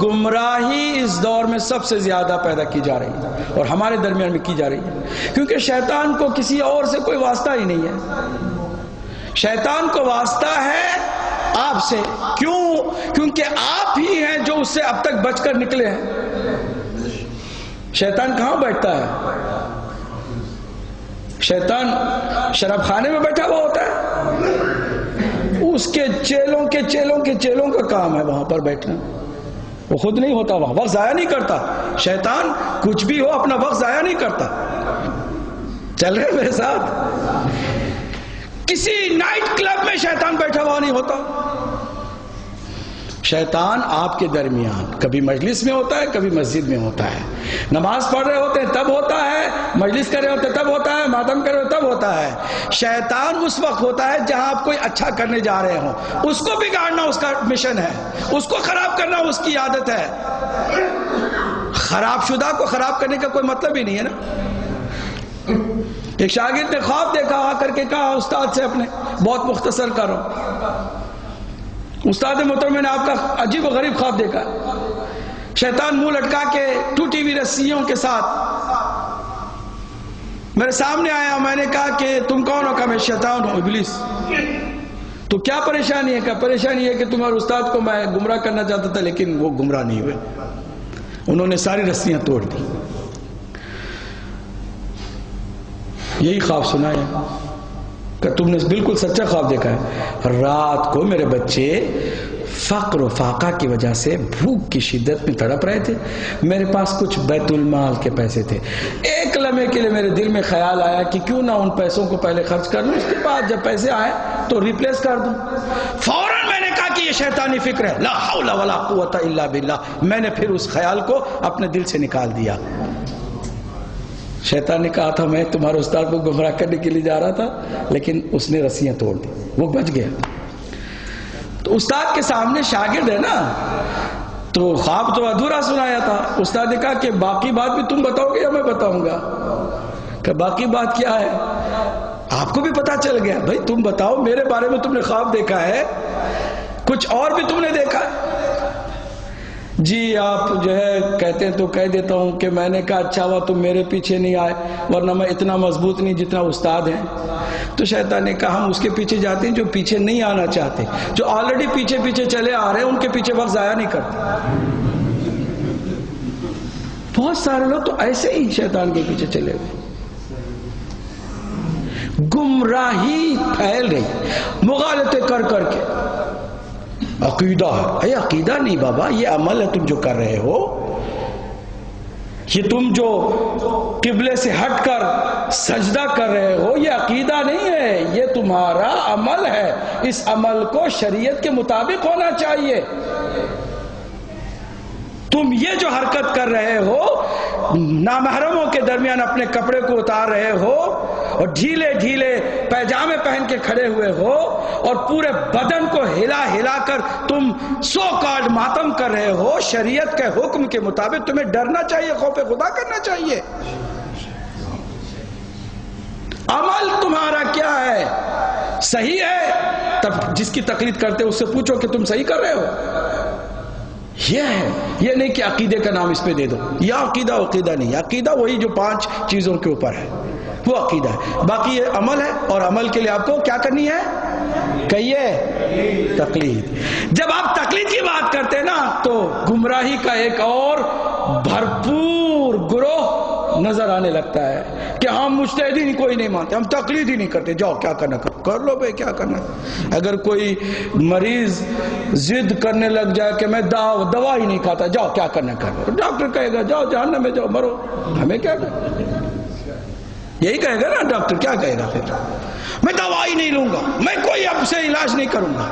گمراہی اس دور میں سب سے زیادہ پیدا کی جا رہی ہے اور ہمارے درمیان میں کی جا رہی ہے، کیونکہ شیطان کو کسی اور سے کوئی واسطہ ہی نہیں ہے۔ شیطان کو واسطہ ہے آپ سے، کیوں؟ کیونکہ آپ ہی ہیں جو اس سے اب تک بچ کر نکلے ہیں۔ شیطان کہاں بیٹھتا ہے؟ شیطان شراب خانے میں بیٹھا ہوا ہوتا ہے، اس کے چیلوں کا کام ہے وہاں پر بیٹھنا، وہ خود نہیں ہوتا وہاں، وقت ضائع نہیں کرتا۔ شیطان کچھ بھی ہو اپنا وقت ضائع نہیں کرتا۔ چل رہے میرے ساتھ؟ کسی نائٹ کلب میں شیطان بیٹھا ہوا نہیں ہوتا۔ شیطان آپ کے درمیان کبھی مجلس میں ہوتا ہے، کبھی مسجد میں ہوتا ہے، نماز پڑھ رہے ہوتے ہیں تب ہوتا ہے، مجلس کر رہے ہوتے ہیں تب ہوتا ہے، ماتم کر رہے ہوتے تب ہوتا ہے۔ شیطان اس وقت ہوتا ہے جہاں آپ کوئی اچھا کرنے جا رہے ہوں، اس کو بگاڑنا اس کا مشن ہے، اس کو خراب کرنا اس کی عادت ہے۔ خراب شدہ کو خراب کرنے کا کوئی مطلب ہی نہیں ہے نا۔ ایک شاگرد نے خواب دیکھا، آ کر کے کہا استاد سے اپنے، بہت مختصر کر رہا ہوں، استاد محترم میں نے آپ کا عجیب و غریب خواب دیکھا۔ شیطان منہ لٹکا کے ٹوٹی ہوئی رسیوں کے ساتھ میرے سامنے آیا، میں نے کہا کہ تم کون ہو؟ کہا میں شیطان ہوں، ابلیس۔ تو کیا پریشانی ہے؟ کہا پریشانی ہے کہ تمہارے استاد کو میں گمراہ کرنا چاہتا تھا لیکن وہ گمراہ نہیں ہوئے، انہوں نے ساری رسیاں توڑ دی۔ یہی خواب سنا ہے کہ تم نے بالکل سچا خواب دیکھا ہے۔ رات کو میرے بچے فقر و فاقہ کی وجہ سے بھوک کی شدت میں تڑپ رہے تھے، میرے پاس کچھ بیت المال کے پیسے تھے، ایک لمحے کے لیے میرے دل میں خیال آیا کہ کیوں نہ ان پیسوں کو پہلے خرچ کر لوں، اس کے بعد جب پیسے آئے تو ریپلیس کر دوں۔ فوراً میں نے کہا کہ یہ شیطانی فکر ہے، لا حول ولا قوت الا باللہ۔ میں نے پھر اس خیال کو اپنے دل سے نکال دیا۔ شیطان نے کہا تھا میں تمہارے استاد کو گمراہ کرنے کے لیے جا رہا تھا لیکن اس نے رسیاں توڑ دی، وہ بچ گیا۔ تو استاد کے سامنے شاگرد ہے نا، تو خواب تو ادھورا سنایا تھا۔ استاد نے کہا کہ باقی بات بھی تم بتاؤ گے یا میں بتاؤں گا؟ کہ باقی بات کیا ہے؟ آپ کو بھی پتا چل گیا، بھائی تم بتاؤ، میرے بارے میں تم نے خواب دیکھا ہے، کچھ اور بھی تم نے دیکھا ہے؟ جی آپ جو ہے کہتے ہیں تو کہہ دیتا ہوں کہ میں نے کہا اچھا ہوا تم میرے پیچھے نہیں آئے، ورنہ میں اتنا مضبوط نہیں جتنا استاد ہیں۔ تو شیطان نے کہا ہم اس کے پیچھے جاتے ہیں جو پیچھے نہیں آنا چاہتے، جو آلریڈی پیچھے پیچھے چلے آ رہے ہیں، ان کے پیچھے وقت ضائع نہیں کرتے۔ بہت سارے لوگ تو ایسے ہی شیطان کے پیچھے چلے ہوئے، گمراہی پھیل رہی مغالطے کر کر کے۔ عقیدہ ہے، عقیدہ نہیں بابا، یہ عمل ہے تم جو کر رہے ہو، یہ تم جو قبلے سے ہٹ کر سجدہ کر رہے ہو، یہ عقیدہ نہیں ہے، یہ تمہارا عمل ہے۔ اس عمل کو شریعت کے مطابق ہونا چاہیے۔ تم یہ جو حرکت کر رہے ہو، نامحرموں کے درمیان اپنے کپڑے کو اتار رہے ہو اور ڈھیلے ڈھیلے پیجامے پہن کے کھڑے ہوئے ہو اور پورے بدن کو ہلا ہلا کر تم سو کارڈ ماتم کر رہے ہو، شریعت کے حکم کے مطابق تمہیں ڈرنا چاہیے، خوف خدا کرنا چاہیے۔ عمل تمہارا کیا ہے؟ صحیح ہے؟ تب جس کی تقلید کرتے اس سے پوچھو کہ تم صحیح کر رہے ہو؟ یہ ہے، یہ نہیں کہ عقیدے کا نام اس پہ دے دو، یا عقیدہ عقیدہ نہیں، عقیدہ وہی جو 5 چیزوں کے اوپر ہے، وہ عقیدہ ہے، باقی یہ عمل ہے، اور عمل کے لیے آپ کو کیا کرنی ہے؟ کہیے تقلید۔ جب آپ تقلید کی بات کرتے ہیں نا تو گمراہی کا ایک اور بھرپور گروہ نظر آنے لگتا ہے کہ ہم مجتہد ہی کوئی نہیں مانتے، ہم تقلید ہی نہیں کرتے، جاؤ کیا کرنا کر لو بھائی، کیا کرنا۔ اگر کوئی مریض ضد کرنے لگ جائے کہ میں دوا ہی نہیں کھاتا، جاؤ کیا کرنا کر لو، ڈاکٹر کہے گا جاؤ جہنم میں جاؤ مرو، ہمیں کیا کر، یہی کہے گا نا ڈاکٹر، کیا کہے گا پھر؟ میں دوائی نہیں لوں گا، میں کوئی اب سے علاج نہیں کروں گا،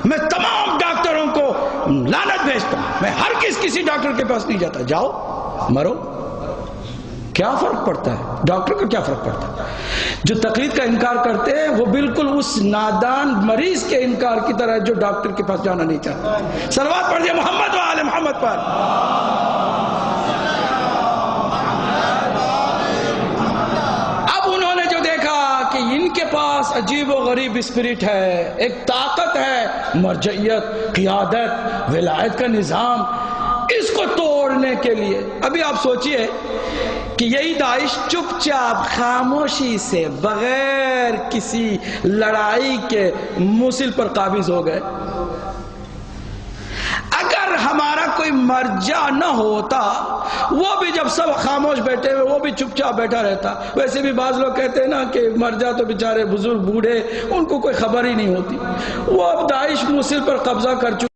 میں تمام ڈاکٹروں کو لعنت بھیجتا ہوں، میں ہر کسی ڈاکٹر کے پاس نہیں جاتا، جاؤ مرو۔ کیا فرق پڑتا ہے؟ ڈاکٹر کو کیا فرق پڑتا ہے؟ جو تقلید کا انکار کرتے ہیں وہ بالکل اس نادان مریض کے انکار کی طرح جو ڈاکٹر کے پاس جانا نہیں چاہتا۔ صلوات پڑھ دیا محمد و آل محمد پر۔ اب انہوں نے جو دیکھا کہ ان کے پاس عجیب و غریب اسپرٹ ہے، ایک طاقت ہے، مرجعیت، قیادت، ولایت کا نظام، اس کو توڑنے کے لیے ابھی آپ سوچئے کہ یہی داعش چپ چاپ خاموشی سے بغیر کسی لڑائی کے موصل پر قابض ہو گئے. اگر ہمارا کوئی مرجع نہ ہوتا، وہ بھی جب سب خاموش بیٹھے ہوئے وہ بھی چپ چاپ بیٹھا رہتا. ویسے بھی بعض لوگ کہتے ہیں نا کہ مرجع تو بیچارے بزرگ بوڑھے، ان کو کوئی خبر ہی نہیں ہوتی. وہ اب داعش موصل پر قبضہ کر چکے.